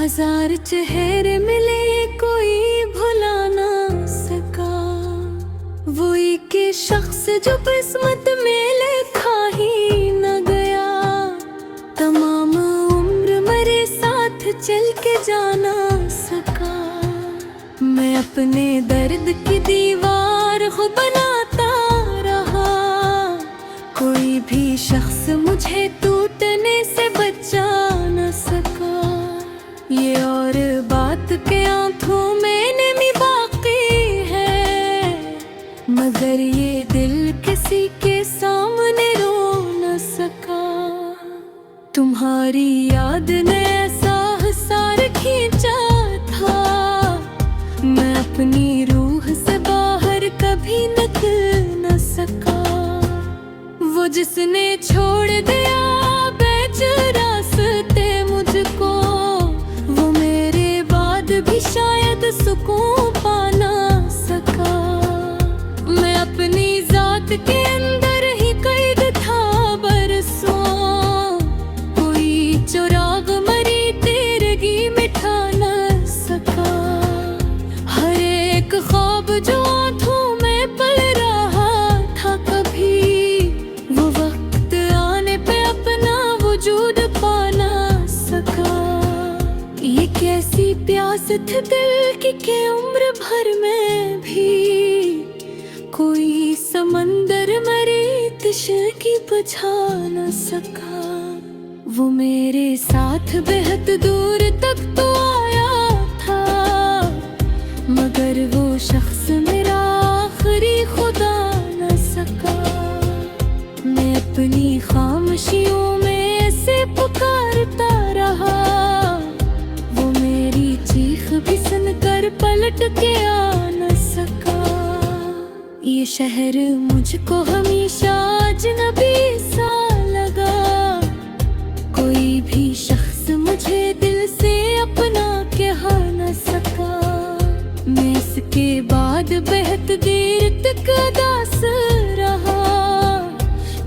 हजार चेहरे मिले कोई भुला ना सका। वो एक ही शख्स जो किस्मत में लिखा ही न गया। तमाम उम्र मेरे साथ चल के जाना सका। मैं अपने दर्द की दीवार खुद बनाता रहा। कोई भी शख्स मुझे टूटने से बचा न सका। ये और बात के आंखों में नमी बाकी है, मगर ये दिल किसी के सामने रो न सका। तुम्हारी याद ने ऐसा हिसार खींचा था, मैं अपनी रूह से बाहर कभी निकल न सका। वो जिसने छोड़ दिया बेचरास्ते मुझको, वो मेरे बाद भी शायद सुकून पा ना सका। मैं अपनी जात के अंदर ही कैद था बरसों, कोई चुराग मरी तेरगी मिठा न सका। हर एक ख्वाब जो आंखों में पल रहा था कभी, वो वक्त आने पे अपना वजूद पा ना सका। ये कैसी प्यास थी दिल की उम्र भर में भी कोई समंदर मेरी इश्क़ बुझा न सका। वो मेरे साथ बेहद दूर तक तो आया था, मगर वो शख्स मेरा आखिरी खुदा न सका। मैं अपनी खामोशियों में ऐसे पुकारता रहा, वो मेरी चीख भी सुनकर पलट के आ न सका। ये शहर मुझको हमेशा अजनबी सा लगा। कोई भी शख्स मुझे दिल से अपना कह न सका। मैं इसके बाद बेहद देर तक उदास रहा,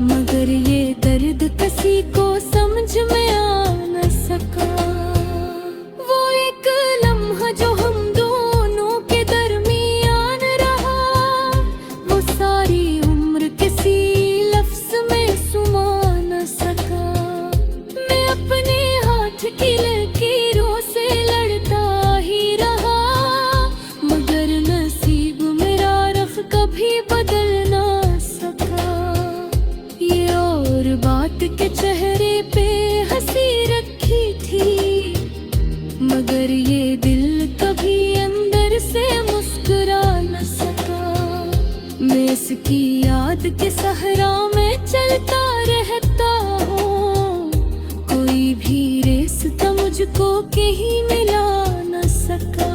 मगर ये दर्द किसी को समझ में आ न सका। वो एक लम्हा जो हम दोनों के दरमियान रहा, वो सारी उम्र किसी लफ्ज में सुमा न सका। मैं अपने हाथ की लकीरों से लड़ता ही रहा, मगर नसीब मेरा रख कभी बदल ना सका। ये और बात के चेहरे पे हंसी रखी थी, मगर ये दिल कभी अंदर से मुस्कुरा न सका। मैं इसकी याद के सहरा में चलता रहता हूँ, कोई भी रास्ता मुझको कहीं मिला न सका।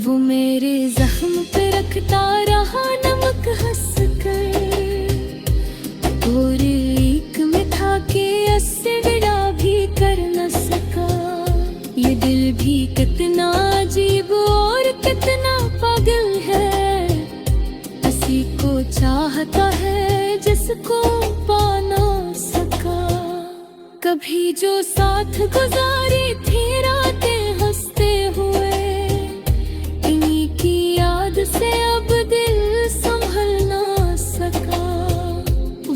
वो मेरे जख्म पे रखता रहा नमक हंस कर, और एक में था के उससे विदा भी कर न सका। ये दिल भी कितना अजीब और कितना पागल है, किसी को चाहता है जिसको पा ना सका। कभी जो साथ गुजारी थी रातें हंसते हुए, इन्हीं की याद से अब दिल संभल ना सका।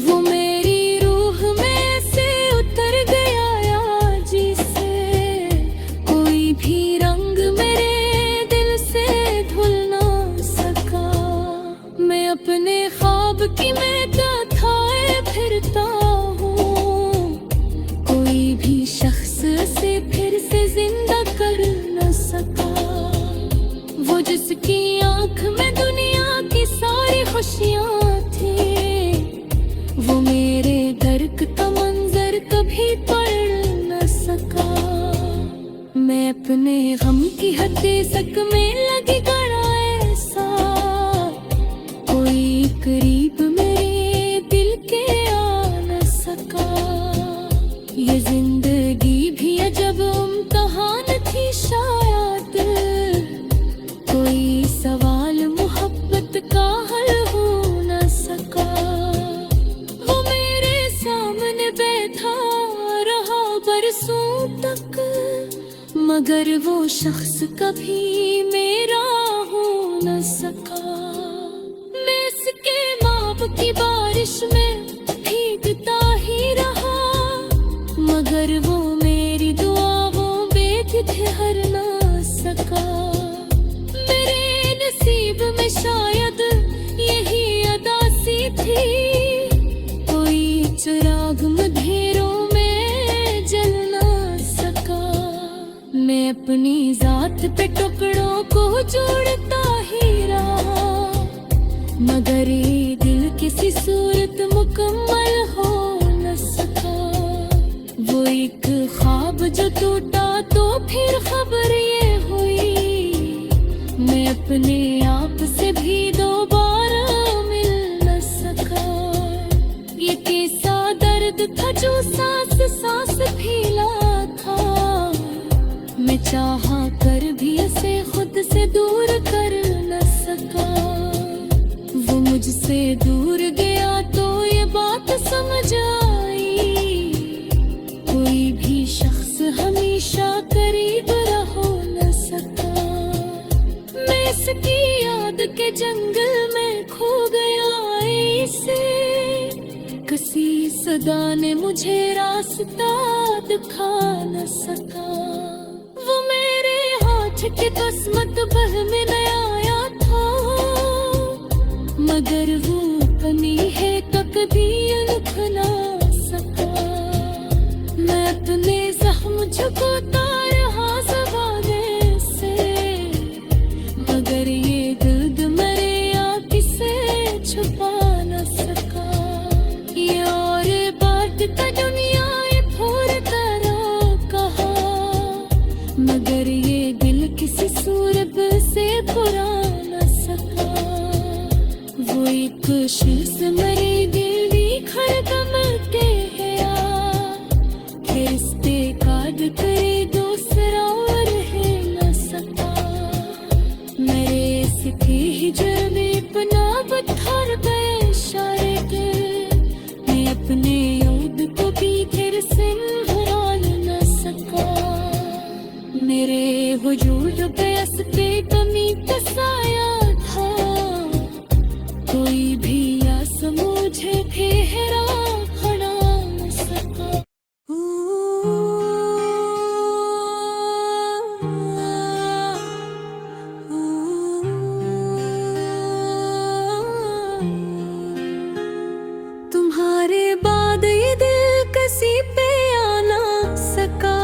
वो मेरी रूह में से उतर गया आज से, कोई भी रंग मेरे दिल से धुल ना सका। मैं अपने ख्वाब की महका खाए फिरता हूँ, कोई भी शख्स से फिर से जिंदा कर न सका। वो जिसकी आंख में दुनिया की सारी खुशियाँ थी, वो मेरे दर्द का मंजर कभी पढ़ न सका। मैं अपने गम की हद तक में लगी गड़ा ऐसा, कोई करीब मेरे दिल के आ न सका। ये जिंदगी भी अजब इम्तिहान थी शायद, कोई सवाल मोहब्बत का हल हो न सका। वो मेरे सामने बैठा रहा बरसों तक, मगर वो शख्स कभी मेरा हो न सका। मैं इसके माप की बारिश में भीगता ही रहा, मगर वो मेरी दुआओं में ठहर न सका। मेरे नसीब में शायद यही अदा सी थी, कोई चिराग अंधेरों में जल न सका। मैं अपनी जात पे टुकड़ों को जोड़ता ही रहा, मगर ये दिल किसी सूरत मुकम्मल हो न सका। वो एक ख्वाब जो टूटा तो फिर खबर ये हुई, मैं अपने आप से भी दोबारा मिल न सका। ये कैसा दर्द था जो सांस सांस फैला था, मैं चाहा कर भी इसे खुद से दूर कर न सका। वो मुझसे दूर गया तो ये बात समझ आई, कोई भी शख्स हमेशा करीब रहो न सका। मैं इसकी याद के जंगल में खो गया ऐसे, किसी सदा ने मुझे रास्ता दिखा न सका। वो मेरे हाथ के किस्मत बह में न आया था, मगर वो कमी है कभी अलख ना सका। मैं अपने जख्म झुकोता रहा ज़बाने से, मगर ये दर्द मरे या किसे छुपा न सका। ये और बात का दुनिया ये फोर तरह कहा, मगर ये दिल किसी सूरत से पुरा न सका। वो एक शीश मरे दिल बिखर दमकते गया, रिश्ते काट करे दूसरा और है न सका। मेरे सिखे हिजर में अपना पत्थर गए शायद, मैं अपने याद को भी फिर से भुला न सका। मेरे वजूद पे अस पे कमी तसाया था, कोई भी आस मुझे ठहरा खड़ा न सका। तुम्हारे बाद ये दिल किसी पे आ ना सका,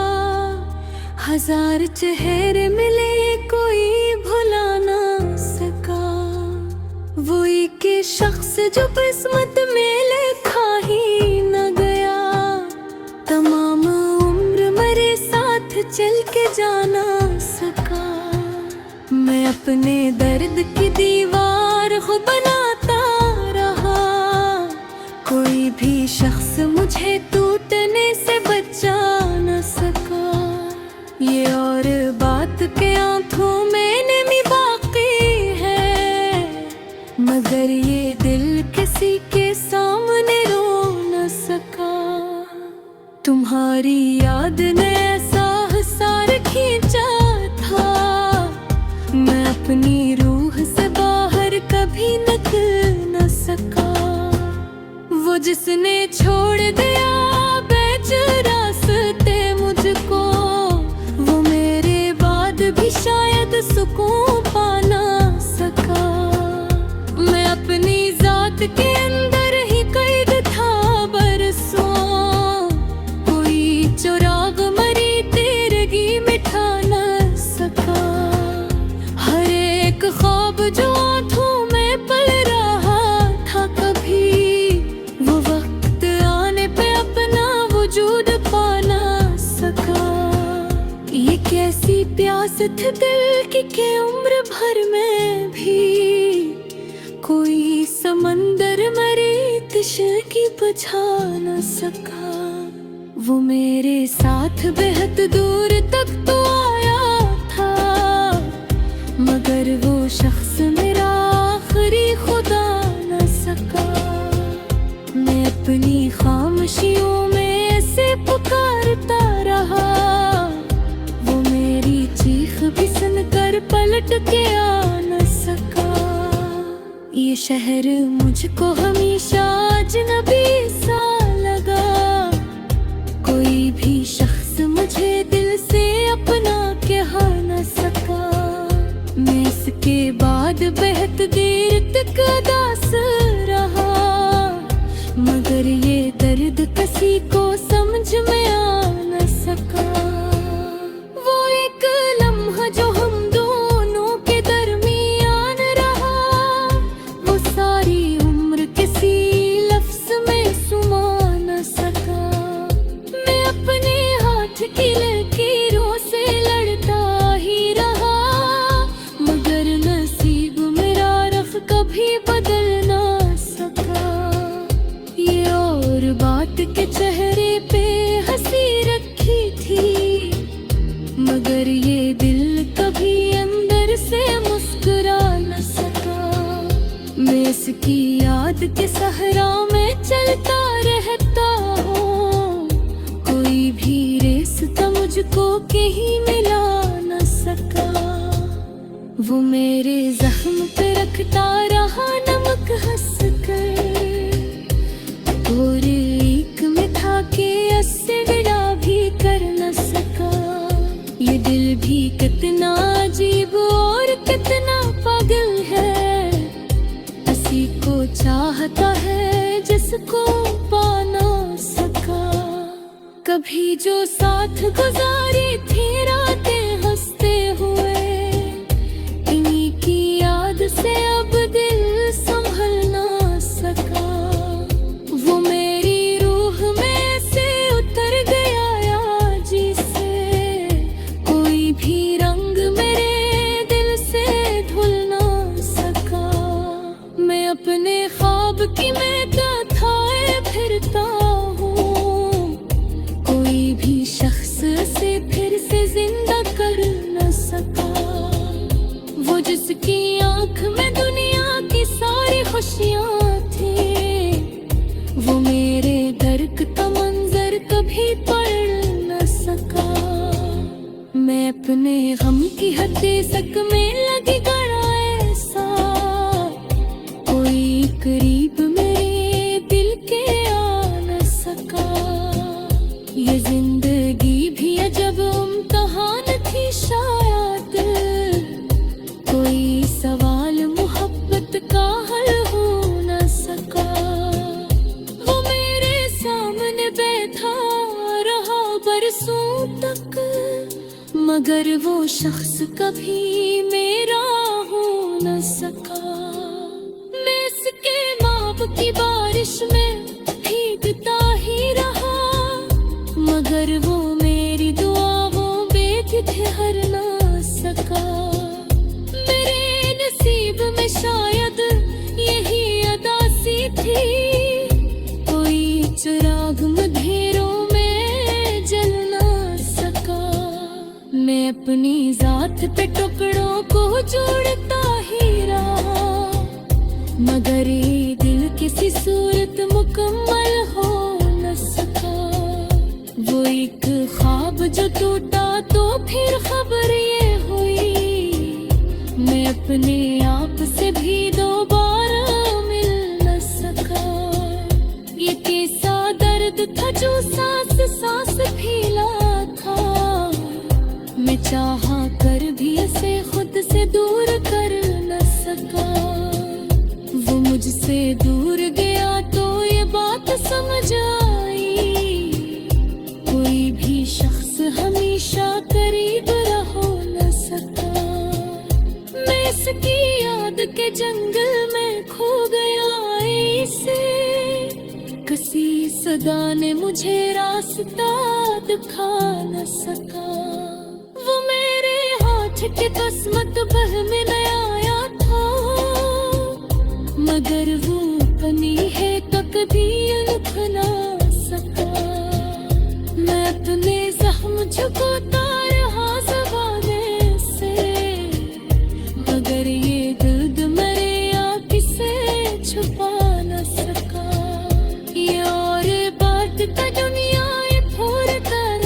हजार चेहरे मिले कोई भुला ना सका। वो एक शख्स जो किस्मत में लिखा ही न गया, तमाम उम्र मेरे साथ चल के जाना सका। मैं अपने दर्द की दीवार को बनाता रहा, कोई भी शख्स मुझे टूटने से बचा न सका। ये और बात के आंखों में नमी बाकी है, मगर ये दिल किसी के सामने रो न सका। तुम्हारी याद ने ऐसा हिसार खींचा था, मैं अपनी रूह से बाहर कभी निकल न सका। वो जिसने छोड़ दिया बेच रास्ते मुझको, वो मेरे बाद भी शायद सुकून पा ना सका। मैं अपनी जात के अंदर ही कैद था बरसों, कोई चुराग मरी तेरगी मिठा न सका। हर एक ख्वाब जो आंखों में पल रहा था कभी, वो वक्त आने पे अपना वजूद पा ना सका। ये कैसी प्यास थी दिल की उम्र भर में भी कोई समंदर मरे तिश्की बुझा न सका। वो मेरे साथ बेहद दूर तक तो आया था, मगर वो शख्स मेरा आखिरी खुदा न सका। मैं अपनी खामोशियों में ऐसे पुकारता रहा, वो मेरे पलट के आ न सका। ये शहर मुझको हमेशा अजनबी सा लगा, कोई भी शख्स मुझे दिल से अपना कह न सका। मैं इसके बाद बेहद देर तक उदास रहा, मगर ये दर्द किसी को समझ में आ न सका। वो एक लम्हा जो हम दोनों के दरमियान रहा, वो सारी उम्र किसी लफ्ज में सुमा न सका। मैं अपने हाथ की लकीरों से लड़ता ही रहा, मगर नसीब मेरा रख कभी बदल ना सका। ये और बात के चेहरे पे हंसी रखी थी, मगर ये दिल कभी अंदर से मुस्कुरा न सका। मैं इसकी याद के सहरा में चलता रहता हूँ, कोई भी रास्ता मुझको कहीं मिला न सका। वो मेरे जख्म पे रखता रहा नमक हंस कर, और एक में था के उससे विदा भी कर न सका। ये दिल भी कितना अजीब और कितना पागल है, किसी को चाहता है जिसको पा ना सका। कभी जो साथ गुजारी थी रातें हंसते हुए, इन्हीं की याद से अब दिल संभल ना सका। वो मेरी रूह में से उतर गया या जिसे कोई भी रंग मेरे दिल से धुल ना सका। मैं अपने ख्वाब की महता थाए फिरता हूँ, कोई भी शख्स से फिर से जिंदा कर न सका। वो जिसकी आंख में दुनिया की सारी खुशियाँ थी, वो मेरे दर्द का मंजर कभी पढ़ न सका। मैं अपने गम की हकीकत में लगी गड़ा ऐसा, कोई करीब मेरे दिल के आ न सका। ये जिंदगी भी अजब इम्तिहान थी शायद, कोई सवाल मोहब्बत का हल हो न सका। वो मेरे सामने बैठा रहा बरसों तक, मगर वो शख्स कभी मेरा हो न सका। मैं इसके माप की बारिश में भीगता ही रहा, मगर वो मेरी दुआओं में ठहर ना सका। मेरे नसीब में शायद यही अदासी थी, कोई चिराग अंधेरों में जल ना सका। मैं अपनी जात पे टुकड़ों को जोड़ता ही रहा, मगर ये दिल किसी सूरत मुकम्मल हो न सका। वो एक ख्वाब जो टूटा तो फिर खबर ये हुई, मैं अपने आप से भी दोबारा मिल न सका। ये कैसा दर्द था जो सांस सांस फैला था, मैं चाहा कर भी इसे खुद से दूर कर न सका। वो मुझसे दूर गया तो ये बात समझ आई, कोई भी शख्स हमेशा करीब रहो न सका। मैं इसकी याद के जंगल में खो गया इसे, किसी सदा ने मुझे रास्ता दिखा न सका। वो मेरे हाथ के किस्मत बह में न आया था, मगर वो पनी है तो कभी उलझ ना सका। मैं अपने जख्म झुकोता रहा ज़बाने से, मगर ये दर्द मेरे आँख से छुपा न सका। ये और बात का दुनिया ये फोड़ कर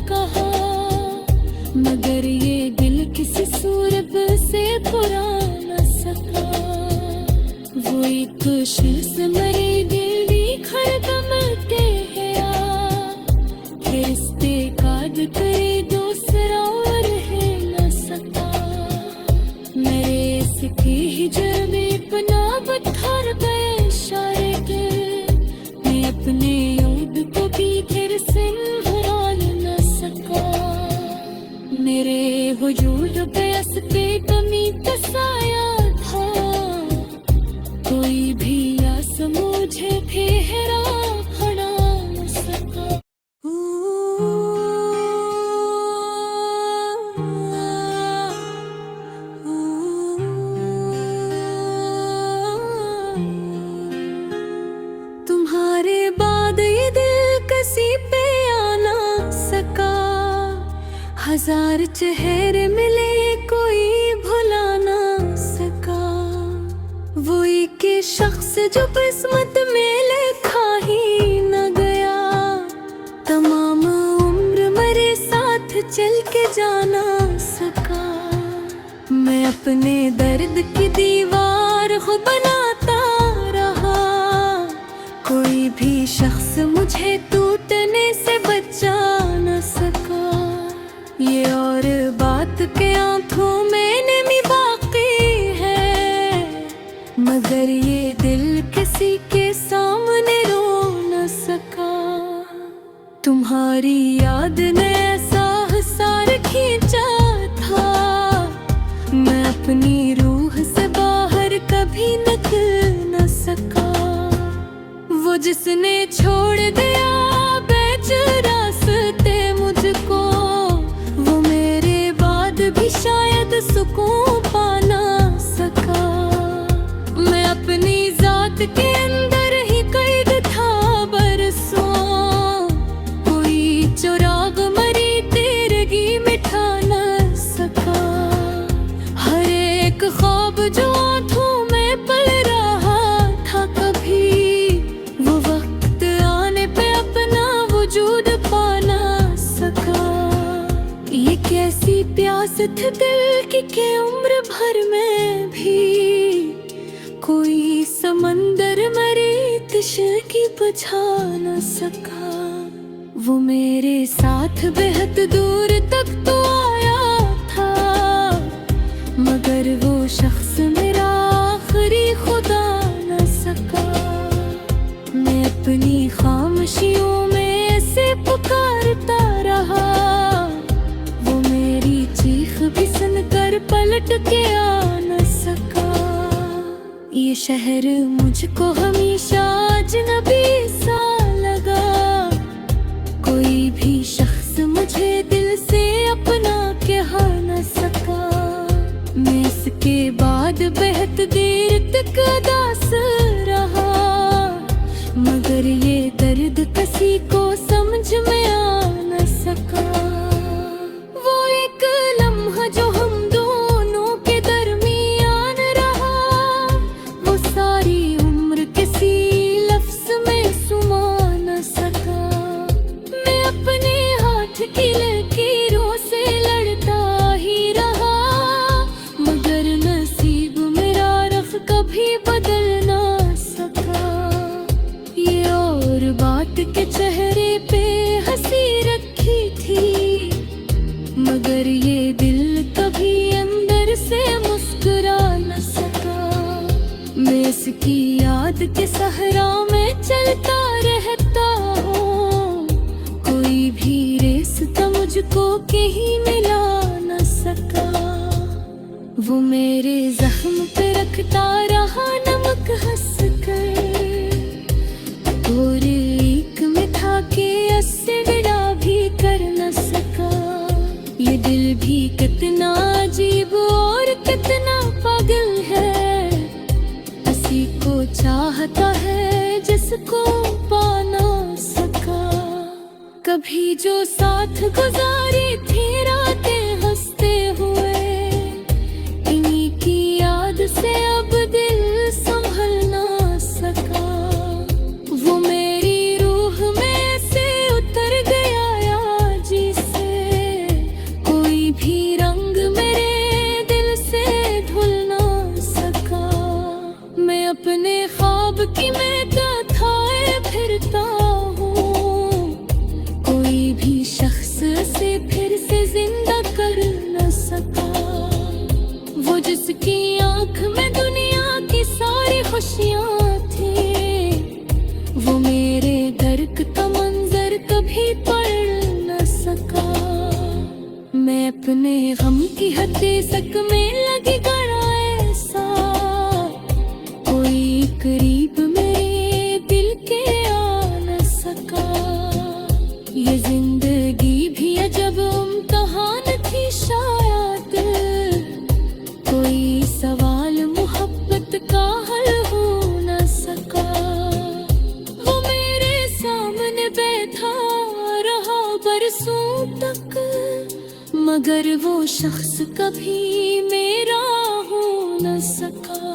कहा, मगर ये दिल किसी सूरत मेरे वजूद पे असके कमी का साया था, कोई भी आस मुझे ठहरा खड़ा न सका। तुम्हारे बाद ये दिल किसी पे आ ना सका, हजार चेहरे मिले कोई भुला ना सका। वो एक शख्स जो किस्मत में लिखा ही न गया, तमाम उम्र मेरे साथ चल के जाना सका। मैं अपने दर्द की दीवार खुद बनाता रहा, कोई भी शख्स मुझे टूटने से बचा न सका। ये और बात के आंखों में नमी बाकी है, मगर ये दिल किसी के सामने रो न सका। तुम्हारी याद ने ऐसा हिसार खींचा था, मैं अपनी रूह से बाहर कभी निकल न सका। वो जिसने छोड़ दिया बेचरास्ते मुझको, वो मेरे बाद भी शायद सुकून पा ना सका। मैं अपनी जात के अंदर ही कैद था बरसों, कोई चुराग मरी तेरगी मिठा न सका। हर एक ख्वाब जो आंखों में पल रहा था कभी, वो वक्त आने पे अपना वजूद पा ना सका। ये कैसी प्यास थी दिल की उम्र भर में भी कोई समंदर मेरी तश्की बुझा न सका। वो मेरे साथ बेहद दूर तक तो आया था, मगर वो शख्स मेरा आखिरी खुदा न सका। मैं अपनी खामोशियों में ऐसे पुकारता रहा, वो मेरी चीख भी सुनकर पलट के आ न सका। ये शहर मुझको हमेशा अजनबी सा लगा, कोई भी शख्स मुझे दिल से अपना कह न सका। मैं इसके बाद बेहद देर तक उदास रहा, मगर ये दर्द किसी को समझ में आ न सका। वो एक लम्हा जो हम दोनों के दरमियान रहा, वो सारी उम्र किसी लफ्ज में सुमा न सका। मैं अपने हाथ की लकीरों से लड़ता ही रहा, मगर नसीब मेरा रख कभी बदल ना सका। ये और बात के चेहरे पे हंसी रखी थी, मगर ये दिल कभी अंदर से मुस्कुरा न सका। मैं इसकी याद के सहरा में चलता रहता हूँ, कोई भी रास्ता मुझको कहीं मिला न सका। वो मेरे जख्म पे रखता रहा नमक हंस कर, और एक में था के उससे विदा भी कर न सका। ये दिल भी कितना अजीब और कितना पागल है, किसी को चाहता है जिसको पा ना सका। कभी जो साथ गुजारी थी रातें हंसते हुए, इन्हीं की याद से अब दिल संभल ना सका। वो मेरी रूह में से उतर गया याद से, कोई भी रंग मेरे दिल से धुल ना सका। मैं अपने ख्वाब की मैं गाथाएं फिरता हूँ, कोई भी शख्स से फिर से जिंदा कर न सका। वो जिसकी आंख में दुनिया की सारी खुशियाँ थी, वो मेरे दर्द का मंजर कभी पढ़ न सका। मैं अपने गम की हद तक में लगी गड़ा ऐसा, कोई करीब मेरे दिल के आ न सका। ये जिंदगी भी अजब इम्तिहान थी शायद, कोई सवाल मोहब्बत का हल हो न सका। वो मेरे सामने बैठा रहा बरसों तक, मगर वो शख्स कभी मेरा हो न सका।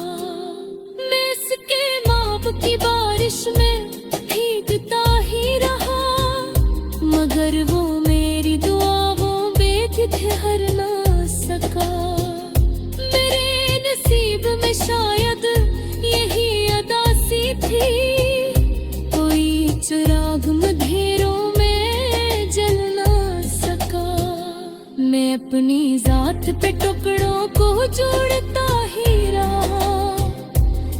मैं इसके माप की बारिश में भीगता ही रहा, मगर वो मेरी दुआओं पे ठहर न सका। मेरे नसीब में शायद यही अदा सी थी, कोई चिराग अंधेरों में जल न सका। मैं अपनी जात पे टुकड़ों को जोड़ता ही रहा,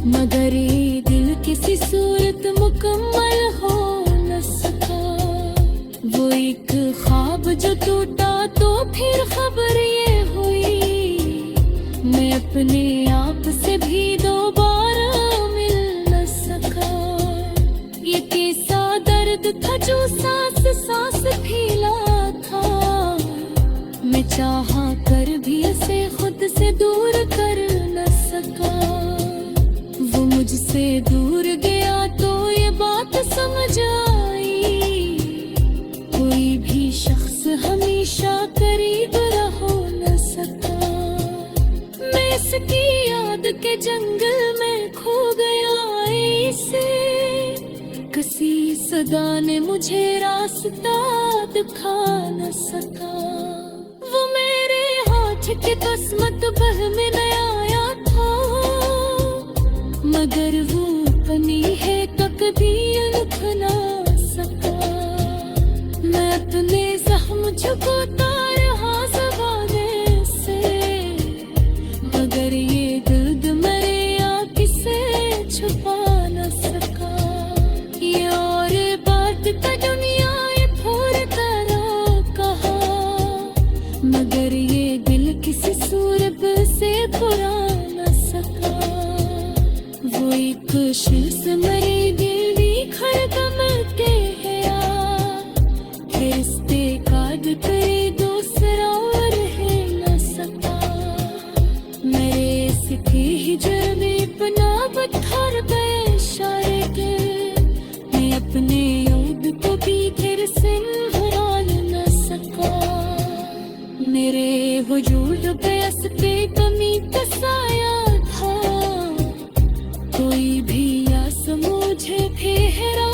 मगर ये दिल किसी सूरत मुकम्मल हो न सका। वो एक ख्वाब जो टूटा तो फिर खबर ये हुई, मैं अपने आप से भी दोबारा मिल न सका। ये कैसा दर्द था जो सांस सांस फैला था, मैं चाहा कर भी उसे खुद से दूर कर न सका। वो मुझसे दूर गया तो ये बात समझ आई, कोई भी शख्स हमेशा करीब रहो न सका। मैं इसकी याद के जंगल में खो गया ऐसे, किसी सदा ने मुझे रास्ता दिखा न सका। वो मेरे हाथ के किस्मत भर में न आया था, मगर वो अपनी है कभी अलग ना सका। मैं अपने जख्म छुपाता रहा ज़बाने से, मगर ये दर्द मेरे आँख से छुपा न सका। ये और बात का दुनिया ये फोड़ कर कहा, मगर ये दिल किसी सूरत से बुरा न सका। वो एक शीश मेरे दिल दी खड़गम के गया, रिश्ते काट करे दूसरा और है न सका। मेरे सीखे हिजर में अपना पत्थर पे इशारे के, मैं अपने यूद को भी फिर से निहार न सका। मेरे वजूद पे अस पे कमी का साया था, कोई भी आस मुझे फेरा